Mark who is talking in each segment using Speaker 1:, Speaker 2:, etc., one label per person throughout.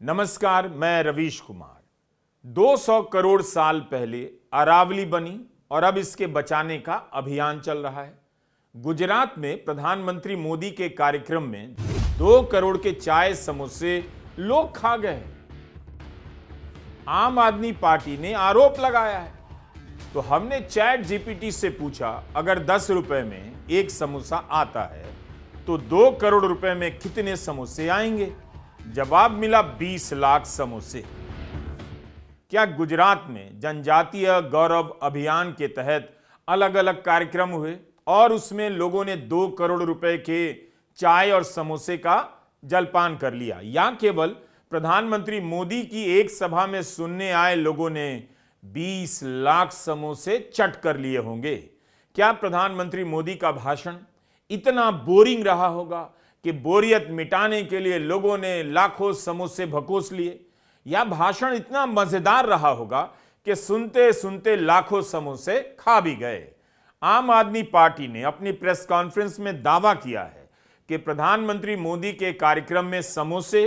Speaker 1: नमस्कार, मैं रवीश कुमार। 200 करोड़ साल पहले अरावली बनी और अब इसके बचाने का अभियान चल रहा है। गुजरात में प्रधानमंत्री मोदी के कार्यक्रम में 2 करोड़ के चाय समोसे लोग खा गए। आम आदमी पार्टी ने आरोप लगाया है। तो हमने चैट जीपीटी से पूछा, अगर 10 रुपए में एक समोसा आता है तो 2 करोड़ रुपए में कितने समोसे आएंगे? जवाब मिला 20 लाख समोसे। क्या गुजरात में जनजातीय गौरव अभियान के तहत अलग अलग कार्यक्रम हुए और उसमें लोगों ने 2 करोड़ रुपए के चाय और समोसे का जलपान कर लिया, या केवल प्रधानमंत्री मोदी की एक सभा में सुनने आए लोगों ने 20 लाख समोसे चट कर लिए होंगे? क्या प्रधानमंत्री मोदी का भाषण इतना बोरिंग रहा होगा कि बोरियत मिटाने के लिए लोगों ने लाखों समोसे भकोस लिए, या भाषण इतना मजेदार रहा होगा कि सुनते सुनते लाखों समोसे खा भी गए? आम आदमी पार्टी ने अपनी प्रेस कॉन्फ्रेंस में दावा किया है कि प्रधानमंत्री मोदी के कार्यक्रम में समोसे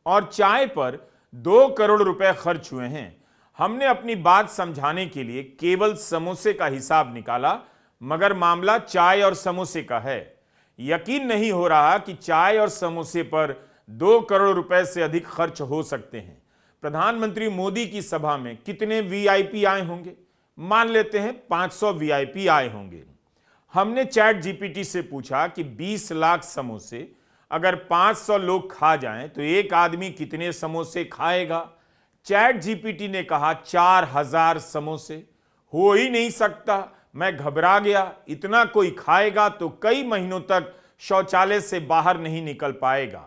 Speaker 1: और चाय पर 2 करोड़ रुपए खर्च हुए हैं। हमने अपनी बात समझाने के लिए केवल समोसे का हिसाब निकाला, मगर मामला चाय और समोसे का है। यकीन नहीं हो रहा कि चाय और समोसे पर 2 करोड़ रुपए से अधिक खर्च हो सकते हैं। प्रधानमंत्री मोदी की सभा में कितने वीआईपी आए होंगे? मान लेते हैं 500 वीआईपी आए होंगे। हमने चैट जीपीटी से पूछा कि 20 लाख समोसे अगर 500 लोग खा जाएं तो एक आदमी कितने समोसे खाएगा? चैट जीपीटी ने कहा 4000 समोसे। हो ही नहीं सकता। मैं घबरा गया। इतना कोई खाएगा तो कई महीनों तक शौचालय से बाहर नहीं निकल पाएगा।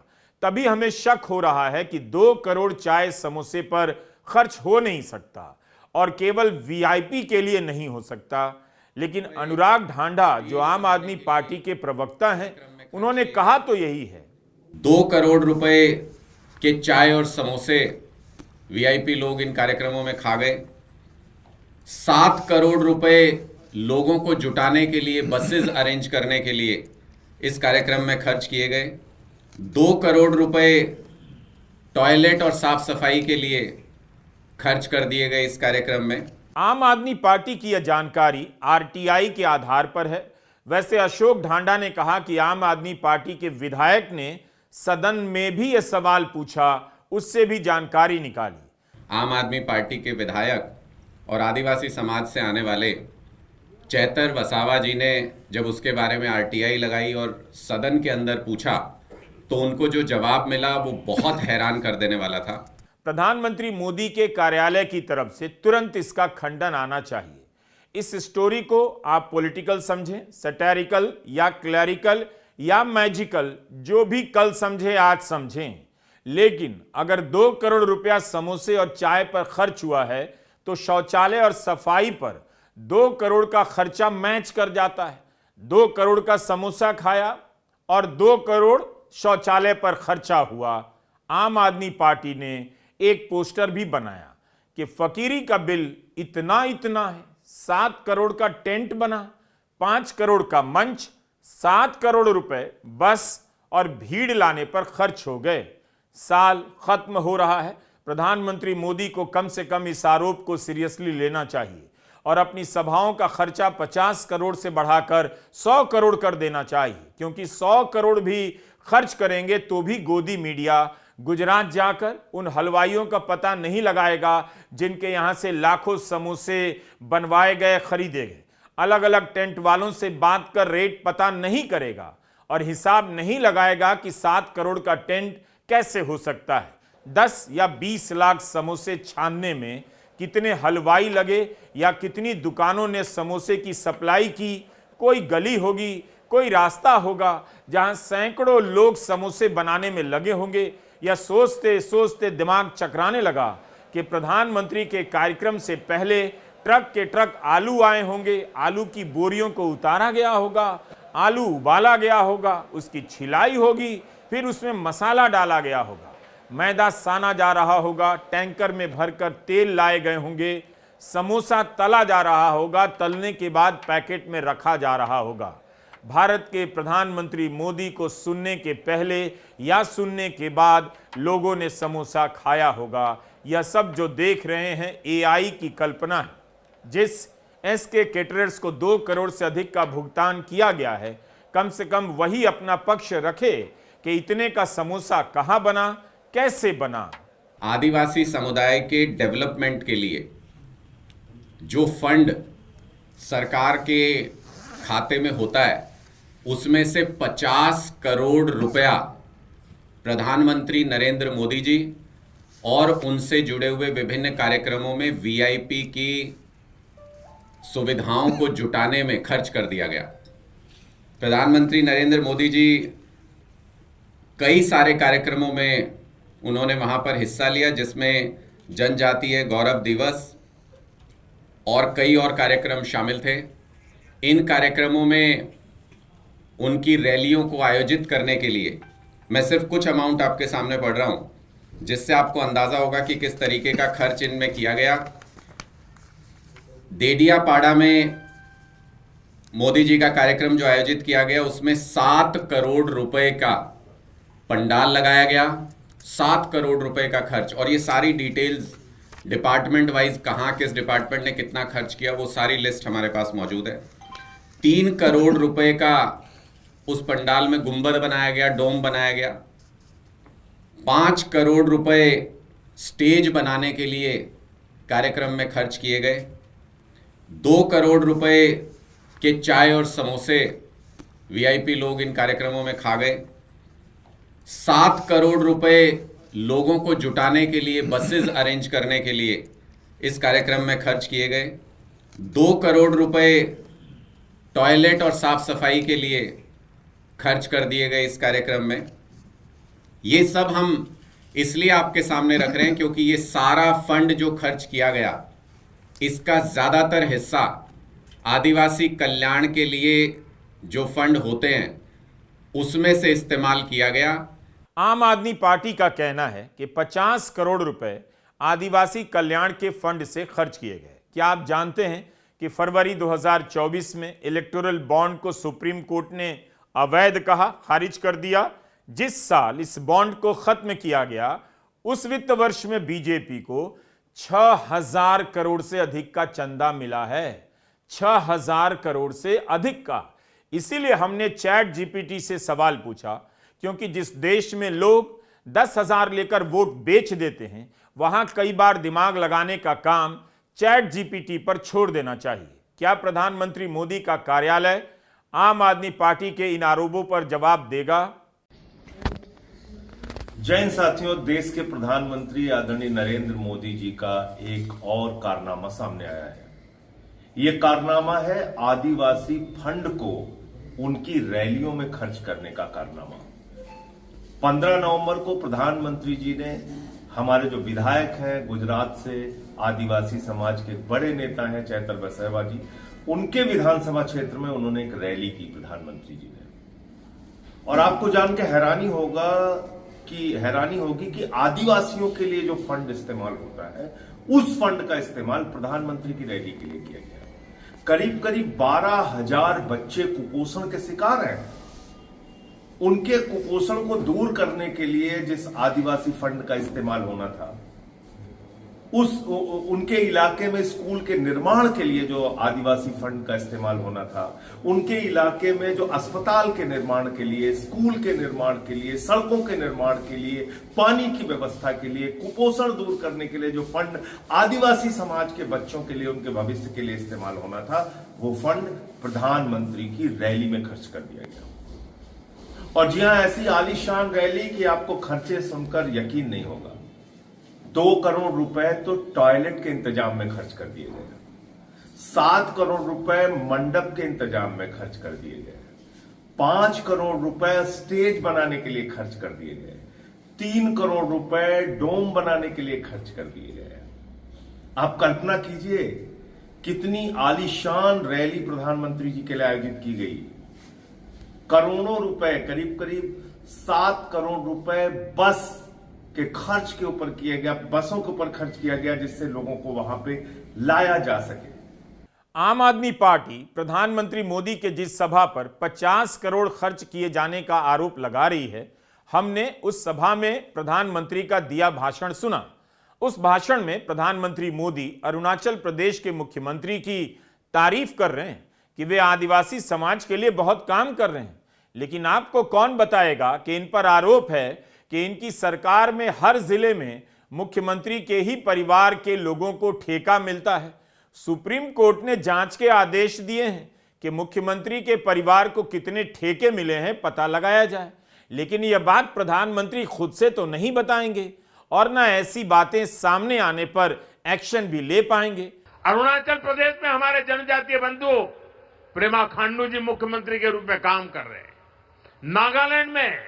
Speaker 1: तभी हमें शक हो रहा है कि 2 करोड़ चाय समोसे पर खर्च हो नहीं सकता, और केवल वीआईपी के लिए नहीं हो सकता। लेकिन अनुराग ढांढा, जो आम आदमी पार्टी के प्रवक्ता हैं, उन्होंने कहा तो यही है।
Speaker 2: 2 करोड़ रुपए के चाय और समोसे वीआईपी लोग इन कार्यक्रमों में खा गए। 7 करोड़ रुपए लोगों को जुटाने के लिए, बसेस अरेंज करने के लिए इस कार्यक्रम में खर्च किए गए। 2 करोड़ रुपए टॉयलेट और साफ सफाई के लिए खर्च कर दिए गए इस कार्यक्रम में।
Speaker 1: आम आदमी पार्टी की यह जानकारी आरटीआई के आधार पर है। वैसे अशोक ढांडा ने कहा कि आम आदमी पार्टी के विधायक ने सदन में भी यह सवाल पूछा, उससे भी जानकारी निकाली।
Speaker 2: आम आदमी पार्टी के विधायक और आदिवासी समाज से आने वाले चैतर वसावा जी ने जब उसके बारे में आरटीआई लगाई और सदन के अंदर पूछा, तो उनको जो जवाब मिला वो बहुत हैरान कर देने वाला था।
Speaker 1: प्रधानमंत्री मोदी के कार्यालय की तरफ से तुरंत इसका खंडन आना चाहिए। इस स्टोरी को आप पॉलिटिकल समझें, सैटेरिकल या क्लैरिकल या मैजिकल, जो भी कल समझे आज समझें, लेकिन अगर 2 करोड़ रुपया समोसे और चाय पर खर्च हुआ है तो शौचालय और सफाई पर 2 करोड़ का खर्चा मैच कर जाता है। 2 करोड़ का समोसा खाया और 2 करोड़ शौचालय पर खर्चा हुआ। आम आदमी पार्टी ने एक पोस्टर भी बनाया कि फकीरी का बिल इतना इतना है। 7 करोड़ का टेंट बना, 5 करोड़ का मंच, 7 करोड़ रुपए बस और भीड़ लाने पर खर्च हो गए। साल खत्म हो रहा है। प्रधानमंत्री मोदी को कम से कम इस आरोप को सीरियसली लेना चाहिए और अपनी सभाओं का खर्चा 50 करोड़ से बढ़ाकर 100 करोड़ कर देना चाहिए, क्योंकि 100 करोड़ भी खर्च करेंगे तो भी गोदी मीडिया गुजरात जाकर उन हलवाइयों का पता नहीं लगाएगा जिनके यहां से लाखों समोसे बनवाए गए, खरीदे गए। अलग अलग टेंट वालों से बात कर रेट पता नहीं करेगा और हिसाब नहीं लगाएगा कि 7 करोड़ का टेंट कैसे हो सकता है। 10 या 20 लाख समोसे छानने में कितने हलवाई लगे या कितनी दुकानों ने समोसे की सप्लाई की? कोई गली होगी, कोई रास्ता होगा जहां सैकड़ों लोग समोसे बनाने में लगे होंगे, या सोचते सोचते दिमाग चकराने लगा कि प्रधानमंत्री के कार्यक्रम से पहले ट्रक के ट्रक आलू आए होंगे, आलू की बोरियों को उतारा गया होगा, आलू उबाला गया होगा, उसकी छिलाई होगी, फिर उसमें मसाला डाला गया होगा, मैदा साना जा रहा होगा, टैंकर में भरकर तेल लाए गए होंगे, समोसा तला जा रहा होगा, तलने के बाद पैकेट में रखा जा रहा होगा। भारत के प्रधानमंत्री मोदी को सुनने के पहले या सुनने के बाद लोगों ने समोसा खाया होगा। यह सब जो देख रहे हैं एआई की कल्पना है। जिस एसके कैटरर्स को 2 करोड़ से अधिक का भुगतान किया गया है, कम से कम वही अपना पक्ष रखे कि इतने का समोसा कहां बना, कैसे बना।
Speaker 2: आदिवासी समुदाय के डेवलपमेंट के लिए जो फंड सरकार के खाते में होता है, उसमें से 50 करोड़ रुपया प्रधानमंत्री नरेंद्र मोदी जी और उनसे जुड़े हुए विभिन्न कार्यक्रमों में वीआईपी की सुविधाओं को जुटाने में खर्च कर दिया गया। प्रधानमंत्री नरेंद्र मोदी जी कई सारे कार्यक्रमों में उन्होंने वहां पर हिस्सा लिया, जिसमें जनजातीय गौरव दिवस और कई और कार्यक्रम शामिल थे। इन कार्यक्रमों में उनकी रैलियों को आयोजित करने के लिए मैं सिर्फ कुछ अमाउंट आपके सामने पढ़ रहा हूं, जिससे आपको अंदाजा होगा कि किस तरीके का खर्च इनमें किया गया। देडियापाड़ा में मोदी जी का कार्यक्रम जो आयोजित किया गया, उसमें 7 करोड़ रुपए का पंडाल लगाया गया, 7 करोड़ रुपए का खर्च। और ये सारी डिटेल्स डिपार्टमेंट वाइज कहां किस डिपार्टमेंट ने कितना खर्च किया, वो सारी लिस्ट हमारे पास मौजूद है। 3 करोड़ रुपए का उस पंडाल में गुंबद बनाया गया, डोम बनाया गया। 5 करोड़ रुपए स्टेज बनाने के लिए कार्यक्रम में खर्च किए गए। 2 करोड़ रुपए के चाय और समोसे वीआईपी लोग इन कार्यक्रमों में खा गए। 7 करोड़ रुपए लोगों को जुटाने के लिए, बसेस अरेंज करने के लिए इस कार्यक्रम में खर्च किए गए। 2 करोड़ रुपए टॉयलेट और साफ सफाई के लिए खर्च कर दिए गए इस कार्यक्रम में। ये सब हम इसलिए आपके सामने रख रहे हैं क्योंकि ये सारा फंड जो खर्च किया गया, इसका ज्यादातर हिस्सा आदिवासी कल्याण के लिए जो फंड होते हैं उसमें से इस्तेमाल किया गया।
Speaker 1: आम आदमी पार्टी का कहना है कि 50 करोड़ रुपए आदिवासी कल्याण के फंड से खर्च किए गए। क्या आप जानते हैं कि फरवरी 2024 में इलेक्टोरल बॉन्ड को सुप्रीम कोर्ट ने अवैध कहा, खारिज कर दिया। जिस साल इस बॉन्ड को खत्म किया गया, उस वित्त वर्ष में बीजेपी को 6000 करोड़ से अधिक का चंदा मिला है। 6000 करोड़ से अधिक का। इसीलिए हमने चैट जीपीटी से सवाल पूछा, क्योंकि जिस देश में लोग 10,000 लेकर वोट बेच देते हैं, वहां कई बार दिमाग लगाने का काम चैट जीपीटी पर छोड़ देना चाहिए। क्या प्रधानमंत्री मोदी का कार्यालय आम आदमी पार्टी के इन आरोपों पर जवाब देगा?
Speaker 3: जय हिंद साथियों, देश के प्रधानमंत्री आदरणीय नरेंद्र मोदी जी का एक और कारनामा सामने आया है। यह कारनामा है आदिवासी फंड को उनकी रैलियों में खर्च करने का कारनामा। 15 नवंबर को प्रधानमंत्री जी ने हमारे जो विधायक हैं गुजरात से, आदिवासी समाज के बड़े नेता हैं चैतर वसैवा जी, उनके विधानसभा क्षेत्र में उन्होंने एक रैली की प्रधानमंत्री जी ने। और आपको जान के हैरानी होगी कि आदिवासियों के लिए जो फंड इस्तेमाल होता है, उस फंड का इस्तेमाल प्रधानमंत्री की रैली के लिए किया गया। करीब करीब 12,000 बच्चे कुपोषण के शिकार हैं। उनके कुपोषण को दूर करने के लिए जिस आदिवासी फंड का इस्तेमाल होना था, उनके इलाके में स्कूल के निर्माण के लिए जो आदिवासी फंड का इस्तेमाल होना था, उनके इलाके में जो अस्पताल के निर्माण के लिए, स्कूल के निर्माण के लिए, सड़कों के निर्माण के लिए, पानी की व्यवस्था के लिए, कुपोषण दूर करने के लिए जो फंड आदिवासी समाज के बच्चों के लिए, उनके भविष्य के लिए इस्तेमाल होना था, वो फंड प्रधानमंत्री की रैली में खर्च कर दिया गया। और जी हां, ऐसी आलीशान रैली कि आपको खर्चे सुनकर यकीन नहीं होगा। 2 करोड़ रुपए तो टॉयलेट के इंतजाम में खर्च कर दिए गए, 7 करोड़ रुपए मंडप के इंतजाम में खर्च कर दिए गए, 5 करोड़ रुपए स्टेज बनाने के लिए खर्च कर दिए गए, 3 करोड़ रुपए डोम बनाने के लिए खर्च कर दिए गए। आप कल्पना कीजिए कितनी आलीशान रैली प्रधानमंत्री जी के लिए आयोजित की गई। करोड़ों रुपए, करीब करीब 7 करोड़ रुपए बस के खर्च के ऊपर किया गया, बसों के ऊपर खर्च किया गया, जिससे लोगों को वहां पे लाया जा सके।
Speaker 1: आम आदमी पार्टी प्रधानमंत्री मोदी के जिस सभा पर 50 करोड़ खर्च किए जाने का आरोप लगा रही है, हमने उस सभा में प्रधानमंत्री का दिया भाषण सुना। उस भाषण में प्रधानमंत्री मोदी अरुणाचल प्रदेश के मुख्यमंत्री की तारीफ कर रहे हैं कि वे आदिवासी समाज के लिए बहुत काम कर रहे हैं। लेकिन आपको कौन बताएगा कि इन पर आरोप है कि इनकी सरकार में हर जिले में मुख्यमंत्री के ही परिवार के लोगों को ठेका मिलता है। सुप्रीम कोर्ट ने जांच के आदेश दिए हैं कि मुख्यमंत्री के परिवार को कितने ठेके मिले हैं पता लगाया जाए, लेकिन यह बात प्रधानमंत्री खुद से तो नहीं बताएंगे और ना ऐसी बातें सामने आने पर एक्शन भी ले पाएंगे।
Speaker 4: अरुणाचल प्रदेश में हमारे जनजातीय बंधु प्रेमा खांडू जी मुख्यमंत्री के रूप में काम कर रहे हैं। नागालैंड में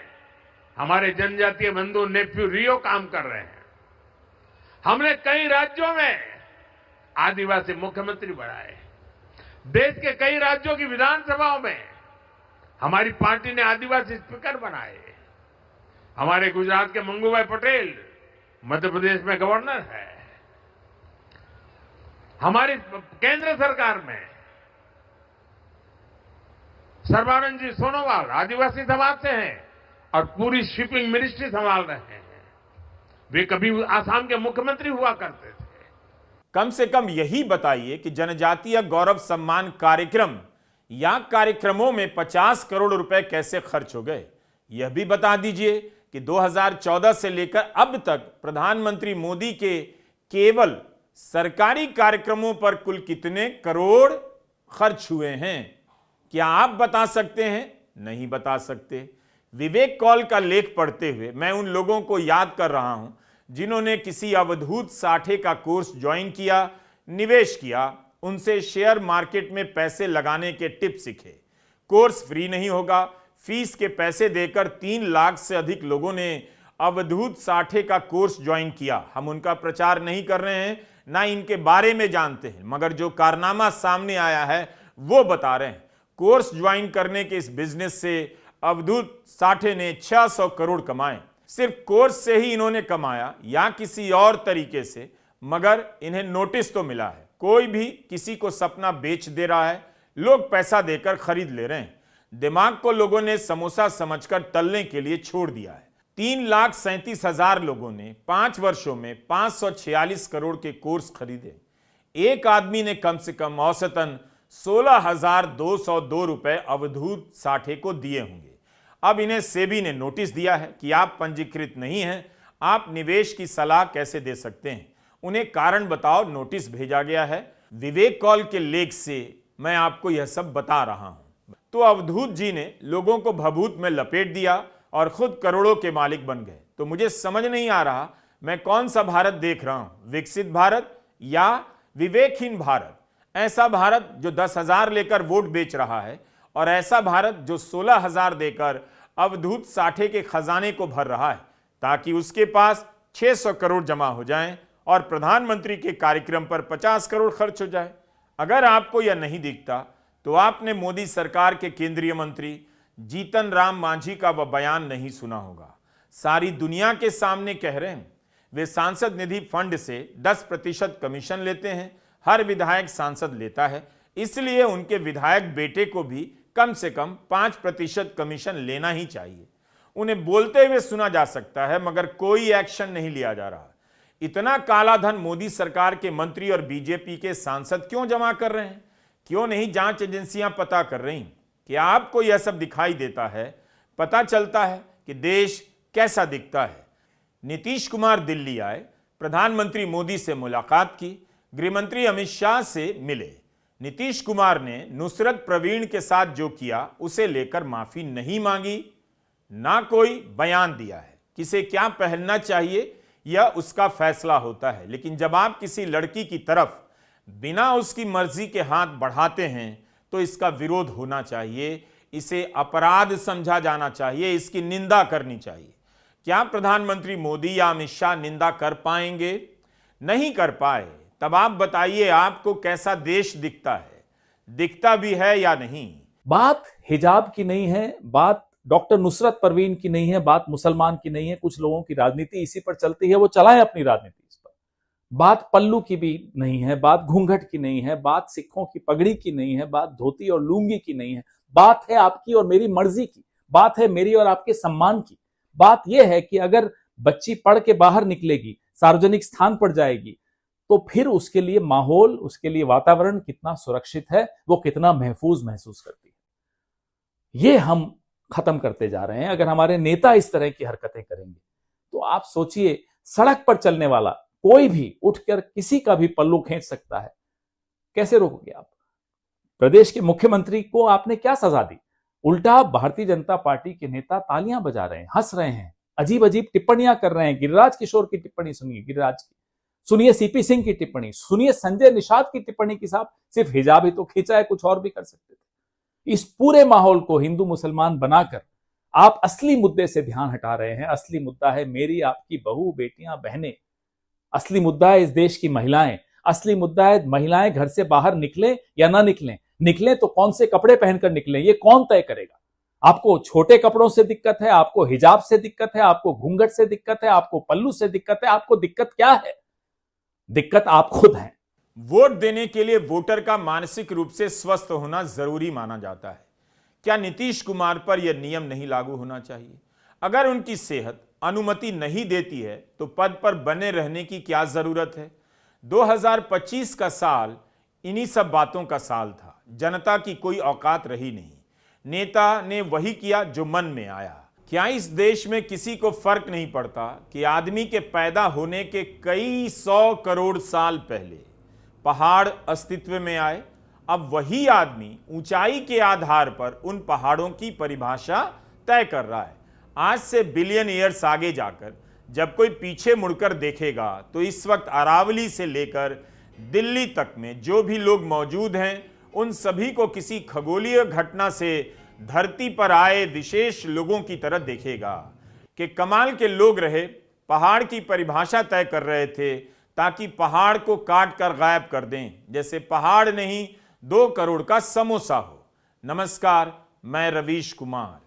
Speaker 4: हमारे जनजातीय बंधु नेफ्यू रियो काम कर रहे हैं। हमने कई राज्यों में आदिवासी मुख्यमंत्री बनाए। देश के कई राज्यों की विधानसभाओं में हमारी पार्टी ने आदिवासी स्पीकर बनाए। हमारे गुजरात के मंगूभाई पटेल मध्य प्रदेश में गवर्नर है। हमारी केंद्र सरकार में सर्बानंद जी सोनोवाल आदिवासी समाज से हैं और पूरी शिपिंग मिनिस्ट्री संभाल रहे हैं। वे कभी आसाम के मुख्यमंत्री हुआ करते थे।
Speaker 1: कम से कम यही बताइए कि जनजातीय गौरव सम्मान कार्यक्रम या कार्यक्रमों में 50 करोड़ रुपए कैसे खर्च हो गए। यह भी बता दीजिए कि 2014 से लेकर अब तक प्रधानमंत्री मोदी के केवल सरकारी कार्यक्रमों पर कुल कितने करोड़ खर्च हुए हैं। क्या आप बता सकते हैं? नहीं बता सकते। विवेक कौल का लेख पढ़ते हुए मैं उन लोगों को याद कर रहा हूं जिन्होंने किसी अवधूत साठे का कोर्स ज्वाइन किया, निवेश किया, उनसे शेयर मार्केट में पैसे लगाने के टिप्स सीखे। कोर्स फ्री नहीं होगा, फीस के पैसे देकर 3 लाख से अधिक लोगों ने अवधूत साठे का कोर्स ज्वाइन किया। हम उनका प्रचार नहीं कर रहे हैं, ना इनके बारे में जानते हैं, मगर जो कारनामा सामने आया है वो बता रहे हैं। कोर्स ज्वाइन करने के इस बिजनेस से अवधूत साठे ने 600 करोड़ कमाए। सिर्फ कोर्स से ही इन्होंने कमाया या किसी और तरीके से, मगर इन्हें नोटिस तो मिला है। कोई भी किसी को सपना बेच दे रहा है, लोग पैसा देकर खरीद ले रहे हैं। दिमाग को लोगों ने समोसा समझकर तलने के लिए छोड़ दिया है। 3,37,000 लोगों ने 5 वर्षों में 546 करोड़ के कोर्स खरीदे। एक आदमी ने कम से कम औसतन 16,202 रुपए अवधूत साठे को दिए होंगे। अब इन्हें सेबी ने नोटिस दिया है कि आप पंजीकृत नहीं हैं, आप निवेश की सलाह कैसे दे सकते हैं। उन्हें कारण बताओ नोटिस भेजा गया है। विवेक कौल के लेख से मैं आपको यह सब बता रहा हूं। तो अवधूत जी ने लोगों को भभूत में लपेट दिया और खुद करोड़ों के मालिक बन गए। तो मुझे समझ नहीं आ रहा मैं कौन सा भारत देख रहा हूं, विकसित भारत या विवेकहीन भारत। ऐसा भारत जो 10,000 लेकर वोट बेच रहा है और ऐसा भारत जो 16,000 देकर अवधूत साठे के खजाने को भर रहा है ताकि उसके पास 600 करोड़ जमा हो जाएं और प्रधानमंत्री के कार्यक्रम पर 50 करोड़ खर्च हो जाए। अगर आपको यह नहीं दिखता तो आपने मोदी सरकार के केंद्रीय मंत्री जीतन राम मांझी का वह बयान नहीं सुना होगा। सारी दुनिया के सामने कह रहे हैं वे सांसद निधि फंड से 10% कमीशन लेते हैं। हर विधायक सांसद लेता है, इसलिए उनके विधायक बेटे को भी कम से कम 5% कमीशन लेना ही चाहिए। उन्हें बोलते हुए सुना जा सकता है मगर कोई एक्शन नहीं लिया जा रहा। इतना काला धन मोदी सरकार के मंत्री और बीजेपी के सांसद क्यों जमा कर रहे हैं? क्यों नहीं जांच एजेंसियां पता कर रही? क्या आपको यह सब दिखाई देता है? पता चलता है कि देश कैसा दिखता है। नीतीश कुमार दिल्ली आए, प्रधानमंत्री मोदी से मुलाकात की, गृहमंत्री अमित शाह से मिले। नीतीश कुमार ने नुसरत प्रवीण के साथ जो किया उसे लेकर माफी नहीं मांगी, ना कोई बयान दिया है। किसे क्या पहनना चाहिए यह उसका फैसला होता है, लेकिन जब आप किसी लड़की की तरफ बिना उसकी मर्जी के हाथ बढ़ाते हैं तो इसका विरोध होना चाहिए, इसे अपराध समझा जाना चाहिए, इसकी निंदा करनी चाहिए। क्या प्रधानमंत्री मोदी या अमित शाह निंदा कर पाएंगे? नहीं कर पाए। तब आप बताइए आपको कैसा देश दिखता है, दिखता भी है या नहीं?
Speaker 5: बात हिजाब की नहीं है, बात डॉक्टर नुसरत परवीन की नहीं है, बात मुसलमान की नहीं है। कुछ लोगों की राजनीति इसी पर चलती है, वो चलाएं अपनी राजनीति इस पर। बात पल्लू की भी नहीं है, बात घूंघट की नहीं है, बात सिखों की पगड़ी की नहीं है, बात धोती और लुंगी की नहीं है, बात है आपकी और मेरी मर्जी की, बात है मेरी और आपके सम्मान की। बात यह है कि अगर बच्ची पढ़ के बाहर निकलेगी, सार्वजनिक स्थान पर जाएगी, तो फिर उसके लिए माहौल, उसके लिए वातावरण कितना सुरक्षित है, वो कितना महफूज महसूस करती है। ये हम खत्म करते जा रहे हैं। अगर हमारे नेता इस तरह की हरकतें करेंगे तो आप सोचिए, सड़क पर चलने वाला कोई भी उठकर किसी का भी पल्लू खींच सकता है, कैसे रोकोगे आप? प्रदेश के मुख्यमंत्री को आपने क्या सजा दी? उल्टा भारतीय जनता पार्टी के नेता तालियां बजा रहे हैं, हंस रहे हैं, अजीब अजीब टिप्पणियां कर रहे हैं। गिरिराज किशोर की टिप्पणी सुनिए, गिरिराज की सुनिए, सीपी सिंह की टिप्पणी सुनिए, संजय निषाद की टिप्पणी की। साहब सिर्फ हिजाब ही तो खींचा है, कुछ और भी कर सकते थे। इस पूरे माहौल को हिंदू मुसलमान बनाकर आप असली मुद्दे से ध्यान हटा रहे हैं। असली मुद्दा है मेरी आपकी बहू, बेटियां, बहनें। असली मुद्दा है इस देश की महिलाएं। असली मुद्दा है महिलाएं घर से बाहर निकलें या ना निकलें। निकलें तो कौन से कपड़े पहनकर निकलें, ये कौन तय करेगा? आपको छोटे कपड़ों से दिक्कत है, आपको हिजाब से दिक्कत है, आपको घूंघट से दिक्कत है, आपको पल्लू से दिक्कत है, आपको दिक्कत क्या है? दिक्कत आप खुद हैं।
Speaker 1: वोट देने के लिए वोटर का मानसिक रूप से स्वस्थ होना जरूरी माना जाता है। क्या नीतीश कुमार पर यह नियम नहीं लागू होना चाहिए? अगर उनकी सेहत अनुमति नहीं देती है तो पद पर बने रहने की क्या जरूरत है? 2025 का साल इन्हीं सब बातों का साल था। जनता की कोई औकात रही नहीं। नेता ने वही किया जो मन में आया। क्या इस देश में किसी को फर्क नहीं पड़ता कि आदमी के पैदा होने के कई 100 करोड़ साल पहले पहाड़ अस्तित्व में आए? अब वही आदमी ऊंचाई के आधार पर उन पहाड़ों की परिभाषा तय कर रहा है। आज से बिलियन ईयर्स आगे जाकर जब कोई पीछे मुड़कर देखेगा तो इस वक्त अरावली से लेकर दिल्ली तक में जो भी लोग मौजूद हैं, उन सभी को किसी खगोलीय घटना से धरती पर आए विशेष लोगों की तरह देखेगा कि कमाल के लोग रहे, पहाड़ की परिभाषा तय कर रहे थे ताकि पहाड़ को काट कर गायब कर दें, जैसे पहाड़ नहीं 2 करोड़ का समोसा हो। नमस्कार, मैं रवीश कुमार।